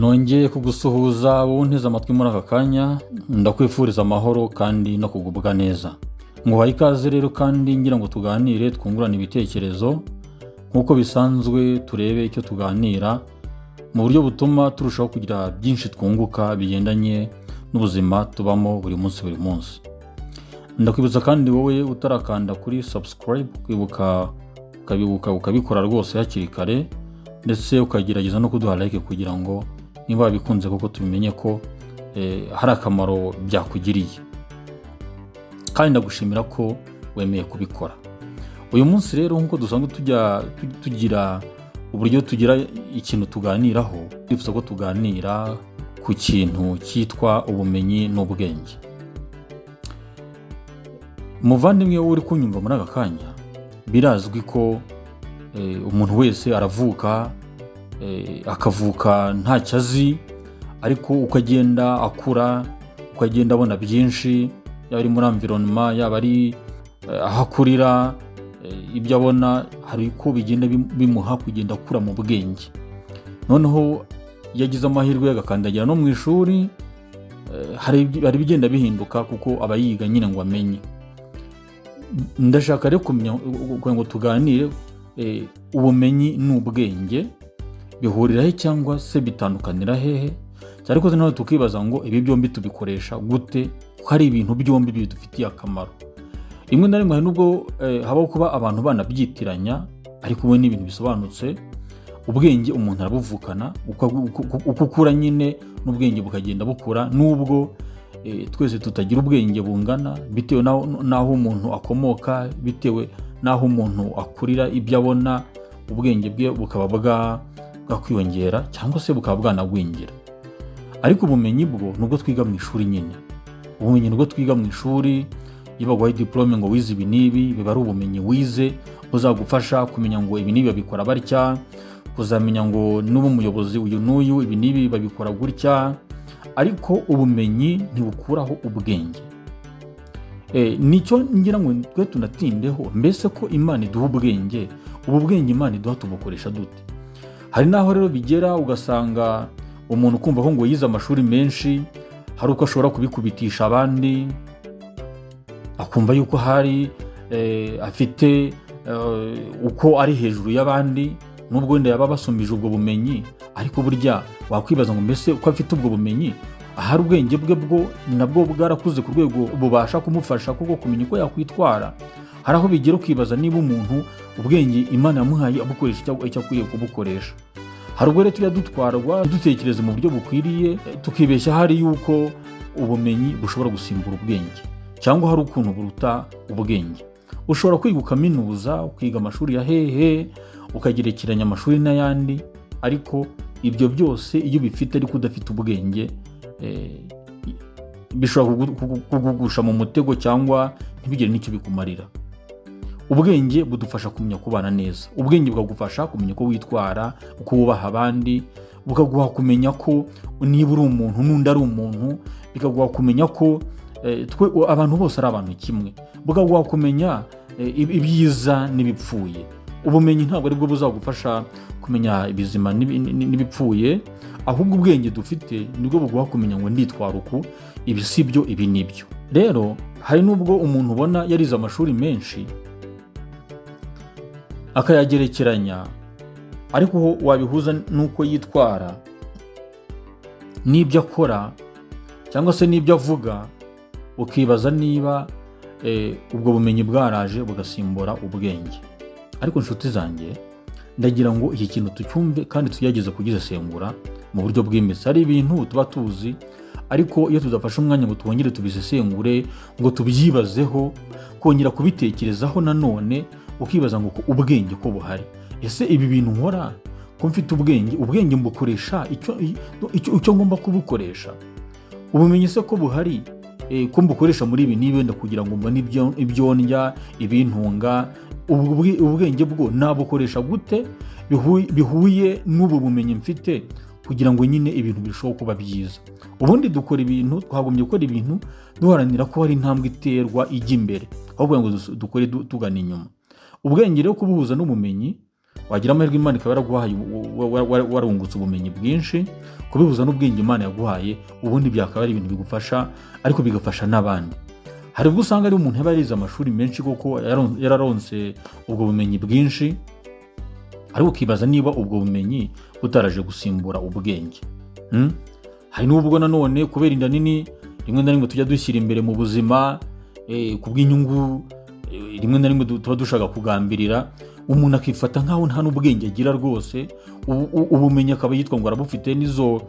nongeye kugusuhuza wowe unteze amatwi muri aka kanya, ndakwifuriza amahoro kandi no kugubwa neza. Nguhaye ikaze rero kandi ngira ngo tuganire twungurane ibitekerezo nk'uko bisanzwe, turebe icyo tuganira mu buryo butuma turushaho kugira byinshi twunguka bigendanye n'ubuzima tubamo buri munsi. Ndakwibutsa kandi wowe utarakanda kuri subscribe kwibuka ukabikora rwose hakiri kare, ndetse ukagerageza no kuduha like kugira ngo niba wabikunze koko tubimenye ko hari akamaro byakugiriye. Kandi ndagushimira ko wemeye kubikora. Uyu munsi rero nk'uko dusanzwe tugira uburyo tugira ikintu tuganiraho, twifuza ko tuganira ku kintu cyitwa ubumenyi n'ubwenge. Muvandimwe wowe uri kunyumva muri aka kanya, birazwi ko umuntu wese aravuka, akavuka ntacyo azi, ariko ukagenda akura, ukagenda abona byinshi, yaba ari muri environnement, yaba ari aho akurira, ibyo abona hari uko bigenda bimuha kugenda akura mu bwenge. Noneho yagize amahirwe agakandagira no mu ishuri, hari ibigenda bihinduka kuko aba yiga nyine ngo amenye. Ndashaka rero kumenya ngo tuganire ubumenyi n'ubwenge bihurira he cyangwa se bitandukanira hehe, ariko nawe tukibaza ngo ibi byombi tubikoresha gute, ko hari ibintu byombi bidufitiye akamaro. Rimwe na rimwe hari nubwo habaho kuba abantu banabyitiranya, ariko ubu ni ibintu bisobanutse. Ubwenge umuntu arabuvukana, uko ukura nyine n'ubwenge bukagenda bukura, nubwo twese tutagira ubwenge bungana bitewe n'aho umuntu akomoka, bitewe n'aho umuntu akurira, ibyo abona ubwenge bwe bukaba bwakwiyongera cyangwa se bukaba bwanagwingira. Ariko ubumenyi bwo nubwo twiga mu ishuri nyine, ubumenyi nubwo twiga mu ishuri, iyo baguhaye diplome ngo wize ibi n'ibi, biba ari ubumenyi wize buzagufasha kumenya ngo ibi n'ibi babikora batya, kuzamenya ngo n'ubu umuyobozi uyu n'uyu ibi n'ibi babikora gutya. Ariko ubumenyi ntibukuraho ubwenge. Nicyo ngira ngo twe tunatindeho, mbese ko Imana iduha ubwenge, ubu bwenge Imana iduha tubukoresha dute? Hari naho rero bigera ugasanga umuntu kumva ko ngo yize amashuri menshi, hari uko ashobora kubikubitisha abandi, akumva yuko hari afite uko ari hejuru y'abandi, nubwo wenda yaba basumije ubwo bumenyi. Ariko burya wakwibaza ngo mbese uko afite ubwo bumenyi, ahari ubwenge bwe bwo nabwo bwarakuze ku rwego bubasha kumufasha kuko kumenya uko yakwitwara. Hari aho bigera ukibaza niba umuntu ubwenge Imana yamuhaye abukoresha icyo akwiriye kubukoresha. Hari ubwo rero tujya dutwarwa dutekereza mu buryo bukwiriye, tukibeshya hari yuko ubumenyi bushobora gusimbura ubwenge, cyangwa hari ukuntu buruta ubwenge. Ushobora kwiga ukaminuza, ukiga amashuri ya hehe, ukagerekeranya amashuri n'ayandi, ariko ibyo byose iyo bifite ariko udafite ubwenge, bishobora kugugusha mu mutego cyangwa ntibigire n'icyo bikumarira. Ubwenge budufasha kumenya kubana neza. Ubwenge bukagufasha kumenya uko witwara, uko wubaha abandi, bukaguha kumenya ko niba uri umuntu n'undi ari umuntu, bikaguha kumenya ko abantu bose ari abantu kimwe, bukaguha kumenya ibyiza n'ibipfuye. Ubumenyi ntabwo aribwo buzagufasha kumenya ibizima n'ibipfuye, ahubwo ubwenge dufite nibwo buguha kumenya ngo nditwara uku, ibi si byo, ibi ni byo. Rero hari nubwo umuntu ubona yarize amashuri menshi akayagerekeranya, ariko wabihuza n'uko yitwara, n'ibyo akora cyangwa se n'ibyo avuga, ukibaza niba ubwo bumenyi bwaraje bugasimbura ubwenge. Ariko nshuti zanjye, ndagira ngo iki kintu tucyumve kandi tugerageze kugisesengura mu buryo bwimbitse. Hari ibintu tuba tuzi, ariko iyo tudafashe umwanya ngo twongere tubisesengure, ngo tubyibazeho, kongera kubitekerezaho nanone, ukibaza ngo ubwenge ko buhari. Ese ibi bintu nkora ko mfite ubwenge mbukoresha icyo ngomba kubukoresha? Ubumenyi se ko buhari, ko mbukoresha muri ibi niba wenda kugira ngo mbone ibyo ndya, ibintunga, ubwenge bwo nabukoresha gute bihuye n'ubu bumenyi mfite, kugira ngo nyine ibintu birushaho kuba byiza. Ubundi twagombye gukora ibintu duharanira ko hari intambwe iterwa ijya imbere, ahubwo ngo dukore tugana inyuma. Ubwenge rero kubuhuza n'ubumenyi, wagira amahirwe Imana ikaba yaraguhaye warungutse ubumenyi bwinshi, kubihuza n'ubwenge Imana yaguhaye, ubundi byakaba ari ibintu bigufasha ariko bigafasha n'abandi. Hari ubwo usanga ari umuntu yaba yarize amashuri menshi koko yararonse ubwo bumenyi bwinshi, ariko ukibaza niba ubwo bumenyi butaraje gusimbura ubwenge. Hari n'ubwo nanone kubera inda nini rimwe na rimwe tujya dushyira imbere mu buzima ku bw'inyungu rimwe na rimwe tuba dushaka kugambirira, umuntu akifata nkaho nta n'ubwenge agira rwose, ubumenyi akaba yitwa ngo arabufite, n'izo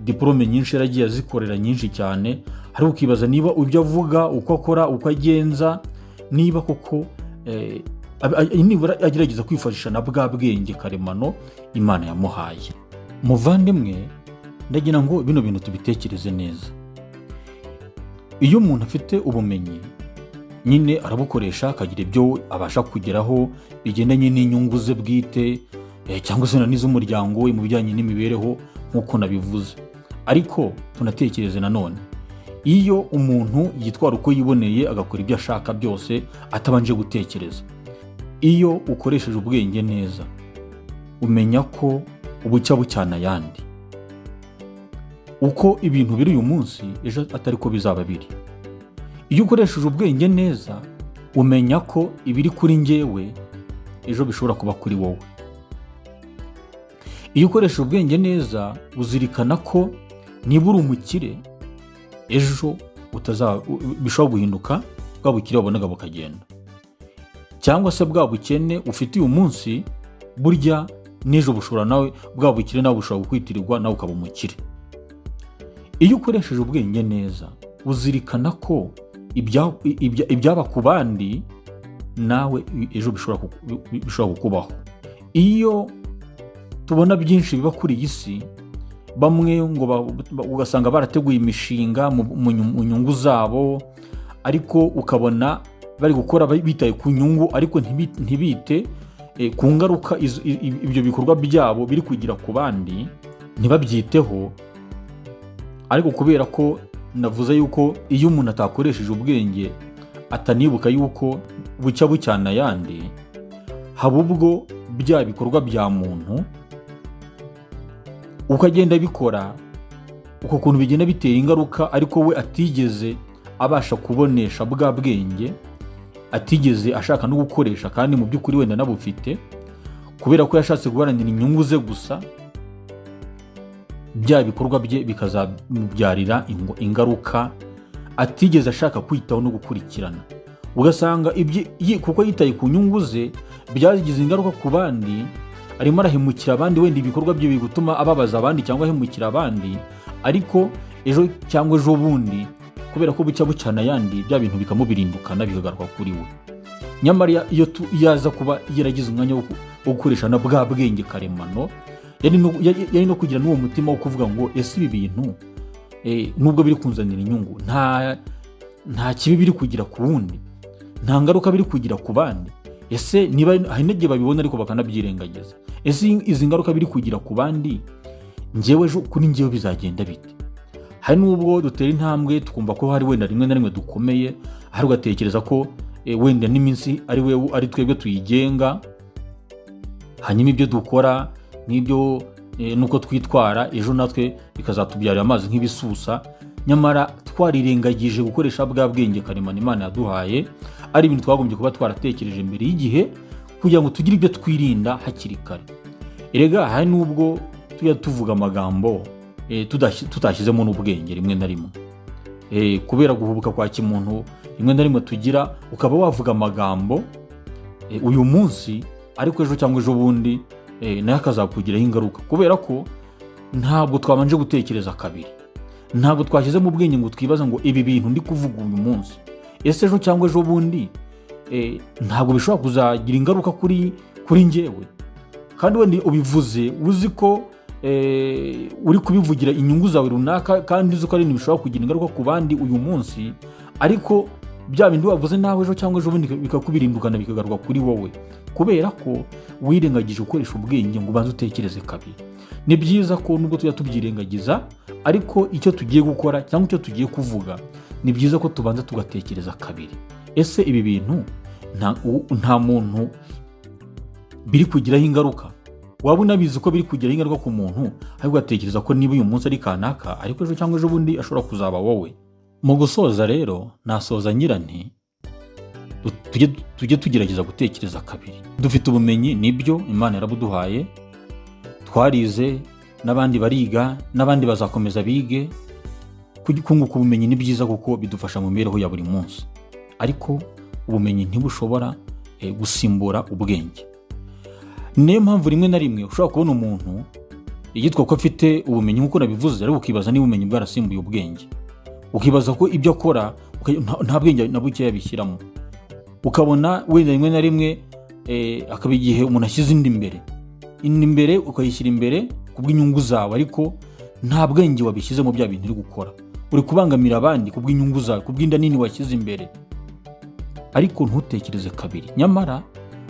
diplome nyinshi yaragiye azikorera nyinshi cyane, hari ukibaza niba ibyo avuga, uko akora, uko agenza, niba koko nibura agerageza kwifashisha na bwa bwenge karemano Imana yamuhaye. Muvandimwe, ndagira ngo bino bintu tubitekereze neza. Iyo umuntu afite ubumenyi nyine arabukoresha akagira ibyo abasha kugeraho bigendanye n'inyungu ze bwite cyangwa se n'iz'umuryango we mu bijyanye n'imibereho nk'uko nabivuze. Ariko tunatekereze nanone, iyo umuntu yitwara uko yiboneye agakora ibyo ashaka byose atabanje gutekereza, iyo ukoresheje ubwenge neza umenya ko ubucya bucyana ayandi. Uko ibintu biri uyu munsi ejo atari ko bizaba biri. Iyo ukoresheje ubwenge neza umenya ko ibiri kuri njyewe ejo bishobora kuba kuri wowe. Iyo ukoresheje ubwenge neza uzirikana ko niba uri umukire ejo bishobora guhinduka bwa bukire wabonaga bukagenda, cyangwa se bwa bukene ufite uyu munsi burya n'ejo bushobora nawe bwa bukire nawe bushobora gukwitirirwa nawe ukaba umukire. Iyo ukoresheje ubwenge neza uzirikana ko ibyaba ku bandi nawe ejo bishobora kukubaho. Iyo tubona byinshi biba kuri iyi si, bamwe ngo ugasanga barateguye imishinga mu nyungu zabo, ariko ukabona bari gukora bitaye ku nyungu ariko ntibite ku ngaruka ibyo bikorwa byabo biri kugira ku bandi, ntibabyiteho. Ariko kubera ko navuze yuko iyo umuntu atakoresheje ubwenge atanibuka yuko bucya bucyana ayandi, haba ubwo bya bikorwa bya muntu uko agenda bikora uko kuntu bigenda bitera ingaruka, ariko we atigeze abasha kubonesha bwa bwenge, atigeze ashaka no gukoresha kandi mu by'ukuri wenda nabufite, kubera ko yashatse guharanira inyungu ze gusa, bya bikorwa bye bikazamubyarira ingaruka atigeze ashaka kwitaho no gukurikirana. Ugasanga kuko yitaye ku nyungu ze byagize ingaruka ku bandi, arimo arahemukira abandi, wenda ibikorwa bye bigutuma ababaza abandi cyangwa ahemukira abandi, ariko ejo cyangwa ejo bundi kubera ko bucya bucyana ayandi bya bintu bikamubirindukana bikagaruka kuri we. Nyamara iyo yaza kuba yaragize umwanya wo gukoresha na bwa bwenge karemano, yari no kugira n'uwo mutima wo kuvuga ngo ese ibi bintu nubwo biri kunzanira inyungu nta kibi biri kugira ku wundi, nta ngaruka biri kugira ku bandi, ese niba hari n'igihe babibona ariko bakanabyirengagiza, ese izi ngaruka biri kugira ku bandi njyewe ejo kuri njyewe bizagenda bite? Hari n'ubwo dutera intambwe tukumva ko hari wenda rimwe na rimwe dukomeye, hari ugatekereza ko wenda n'iminsi ari twebwe tuyigenga, hanyuma ibyo dukora n'ibyo nuko twitwara ejo natwe bikazatubyarira amazi nk'ibisusa. Nyamara twarirengagije gukoresha bwa bwenge karemano Imana yaduhaye, ari ibintu twagombye kuba twaratekereje mbere y'igihe kugira ngo tugire ibyo twirinda hakiri kare. Erega hari n'ubwo tujya tuvuga amagambo tutashyizemo n'ubwenge rimwe na rimwe, kubera guhubuka kwa kimuntu rimwe na rimwe tugira, ukaba wavuga amagambo uyu munsi ariko ejo cyangwa ejo bundi nayo akazakugiraho ingaruka, kubera ko ntabwo twabanje gutekereza kabiri, ntabwo twashyizemo ubwenge ngo twibaza ngo ibi bintu ndi kuvuga uyu munsi ese ejo cyangwa ejo bundi ntabwo bishobora kuzagira ingaruka kuri njyewe. Kandi wenda ubivuze uzi ko uri kubivugira inyungu zawe runaka, kandi uzi ko ari ibintu bishobora kugira ingaruka ku bandi uyu munsi, ariko bya bindi wavuze nawe ejo cyangwa ejo bundi bikakubirindukana bikagaruka kuri wowe, kubera ko wirengagije gukoresha ubwenge ngo ubanze utekereze kabiri. Ni byiza ko nubwo tujya tubyirengagiza, ariko icyo tugiye gukora cyangwa icyo tugiye kuvuga ni byiza ko tubanza tugatekereza kabiri, ese ibi bintu nta muntu biri kugiraho ingaruka? waba unabizi ko biri kugiraho ingaruka ku muntu, ariko ugatekereza ko niba uyu munsi ari kanaka, ariko ejo cyangwa ejo bundi ashobora kuzaba wowe. Mu gusoza rero nasoza ngira nti tujye tugerageza gutekereza kabiri. Dufite ubumenyi, nibyo Imana yarabuduhaye, twarize, n'abandi bariga, n'abandi bazakomeza bige. Kunguka ubumenyi ni byiza kuko bidufasha mu mibereho ya buri munsi, ariko ubumenyi ntibushobora gusimbura ubwenge. Niyo mpamvu rimwe na rimwe ushobora kubona umuntu yitwa ko afite ubumenyi nk'uko nabivuze, ariko ukibaza niba ubumenyi bwarasimbuye ubwenge, ukibaza ko ibyo akora nta bwenge na buke yabishyiramo. Ukabona wenda rimwe na rimwe akaba igihe umuntu ashyize indi imbere ukayishyira imbere kubw'inyungu zawe, ariko nta bwenge wabishyizemo bya bintu uri gukora. Uri kubangamira abandi kubw'inyungu zawe, kubw'inda nini washyize imbere, ariko ntutekereze kabiri. Nyamara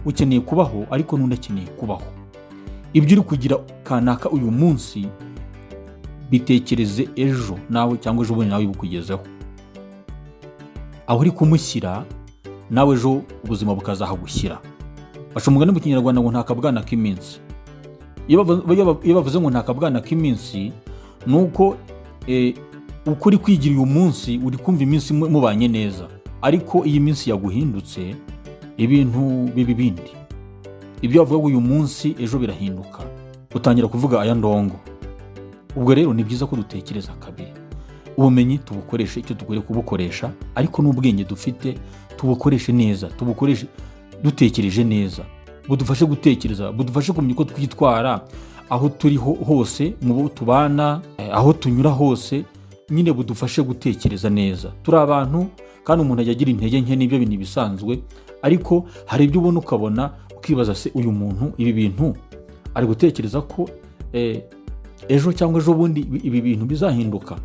ukeneye kubaho, ariko n'undi akeneye kubaho. Ibyo uri kugira kanaka uyu munsi, bitekereze ejo nawe cyangwa ejo bundi nawe bukugezeho. Aho uri kumushyira nawe ejo ubuzima bukazahagushyira. Baca umugani mu Kinyarwanda ngo nta kabwana k'iminsi. Iyo bavuze ngo nta kabwana k'iminsi, ni uko uko uri kwigira uyu munsi uri kumva iminsi mubanye neza, ariko iyi minsi yaguhindutse ibintu bibi bindi. Ibyo wavuga uyu munsi ejo birahinduka, utangira kuvuga aya ndongo. Ubwo rero ni byiza ko dutekereza kabiri. Ubumenyi tubukoreshe icyo dukwiriye kubukoresha, ariko n'ubwenge dufite tubukoreshe neza, tubukoreshe dutekereje neza, budufashe gutekereza, budufashe kumenya uko twitwara aho turi hose, mu bo tubana, aho tunyura hose, nyine budufashe gutekereza neza. Turi abantu kandi umuntu ajya agira intege nke, n'ibyo bintu bisanzwe, ariko hari ibyo ubona ukabona ukibaza se uyu muntu ibi bintu ari gutekereza ko ejo cyangwa ejo bundi ibi bintu bizahinduka.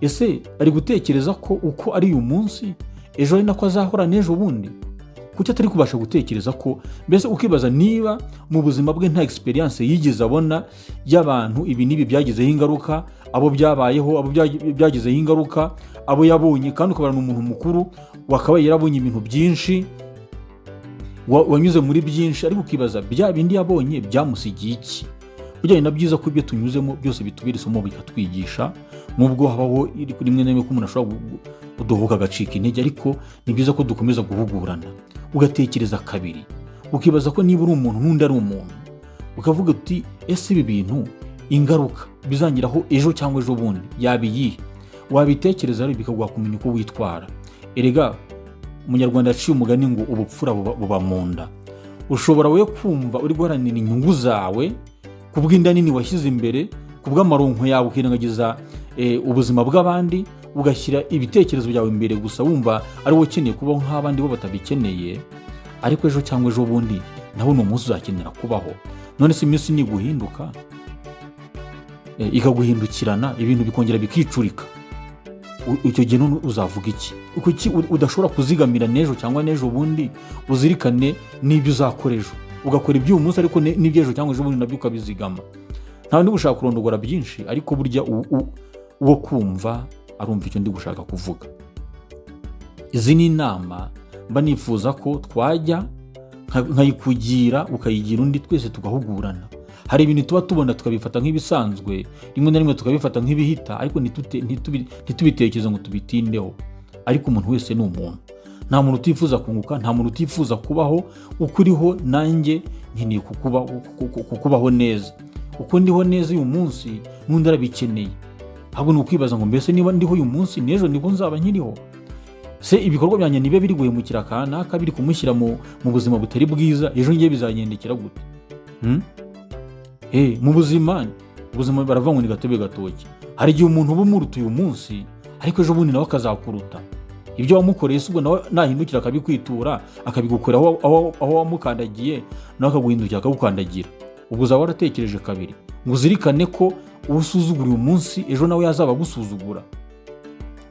Ese ari gutekereza ko uko ari uyu munsi ejo ari nako azahora n'ejo bundi? Kuki atari kubasha gutekereza ko, mbese ukibaza niba mu buzima bwe nta experience yigeze abona y'abantu ibi n'ibi byagizeho ingaruka, abo byabayeho, abo byagizeho ingaruka, abo yabonye, kandi ukabana umuntu mukuru wakabaye yarabonye ibintu byinshi, wanyuze muri byinshi, ariko ukibaza bya bindi yabonye byamusigiye iki? Burya na byiza ko ibyo tunyuzemo byose bitubera isomo bikatwigisha, nubwo habaho rimwe na rimwe ko umuntu ashobora kudohoka agacika intege, ariko ni byiza ko dukomeza guhugurana, ugatekereza kabiri, ukibaza ko niba uri umuntu n'undi ari umuntu, ukavuga uti ese ibi bintu ingaruka bizangiraho ejo cyangwa ejo bundi yaba iyihe? Wabitekereza rero bikaguha kumenya uko witwara. Erega Umunyarwanda yaciye umugani ngo ubupfura buba mu nda. Ushobora we kumva uri guharanira inyungu zawe kubw'inda nini washyize imbere, kubw'amaronko yawe, ukirengagiza ubuzima bw'abandi, ugashyira ibitekerezo byawe imbere gusa, wumva ari wowe ukeneye kubaho nk'abandi bo batabikeneye, ariko ejo cyangwa ejo bundi naho ni umunsi uzakenera kubaho. None se iminsi niguhinduka ikaguhindukirana, ibintu bikongera bikicurika, icyo gihe none uzavuga iki? Kuki udashobora kuzigamira n'ejo cyangwa n'ejo bundi, uzirikane n'ibyo uzakora ejo, ugakora iby'uyu munsi, ariko n'iby'ejo cyangwa ejo bundi nabyo ukabizigama. Nta ndi gushaka kurondogora byinshi, ariko burya uwo kumva arumva icyo ndi gushaka kuvuga. Izi ni inama mba nifuza ko twajya nkayikugira ukayigira undi, twese tugahugurana. Hari ibintu tuba tubona tukabifata nk'ibisanzwe, rimwe na rimwe tukabifata nk'ibihita, ariko ntitubitekereze ngo tubitindeho. Ariko umuntu wese ni umuntu, nta muntu utifuza kunguka, nta muntu utifuza kubaho uko uriho. Nanjye nkeneye kukubaho neza, uko ndiho neza uyu munsi n'undi arabikeneye. Ahubwo ni ukwibaza ngo mbese niba ndiho uyu munsi n'ejo nibwo nzaba nkiriho? Se ibikorwa byanjye nibe biri guhemukira kanaka, biri kumushyira mu buzima butari bwiza, ejo ngiye bizanyendekera gute? Mu buzima baravuga ngo ni gatebe gatoki. Hari igihe umuntu uba umuruta uyu munsi, ariko ejo bundi nawe akazakuruta. Ibyo wamukoreye ubwo nawe nahindukira akabikwitura, akabigukora aho wamukandagiye, nawe akaguhindukira akagukandagira. Ubwo uzaba waratekereje kabiri, ngo uzirikane ko usuzugura uyu munsi ejo nawe yazaba agusuzugura.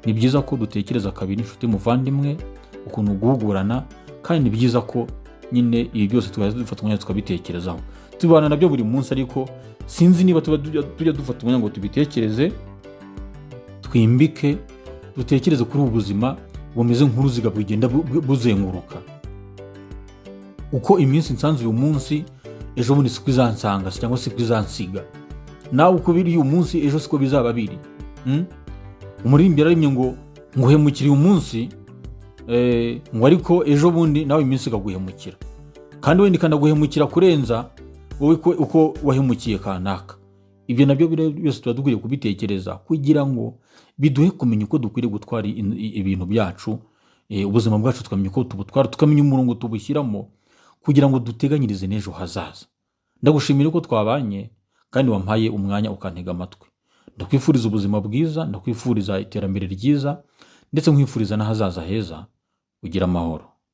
Ni byiza ko dutekereza kabiri, inshuti muvandimwe, ukuntu guhugurana, kandi ni byiza ko nyine ibi byose dufata umwanya tukabitekerezaho. Tubana nabyo buri munsi, ariko sinzi niba tujya dufata umwanya ngo tubitekereze, twimbike, dutekereze kuri ubu buzima bumeze nk'uruziga bugenda buzenguruka. Uko iminsi nsanze uyu munsi ejo bundi siko izansanga cyangwa siko izansiga. Nawe uko biri uyu munsi ejo siko bizaba biri. Umuririmbyi yararemye ngo nguhemukire uyu munsi, ngo ariko ejo bundi nawe iminsi ikaguhemukira, kandi wenda ikanaguhemukira kurenza wowe uko wahemukiye kanaka. Ibyo nabyo byose tuba dukwiriye kubitekereza kugira ngo biduhe kumenya uko dukwiriye gutwara ibintu byacu, ubuzima bwacu tukamenya uko tubutwara, tukamenya umurongo tubushyiramo kugira ngo duteganyirize n'ejo hazaza. Ndagushimira ko twabanye kandi wampaye umwanya ukantega amatwi. Ndakwifuriza ubuzima bwiza, ndakwifuriza iterambere ryiza, ndetse nkwifuriza n'ahazaza heza. Ugira amahoro.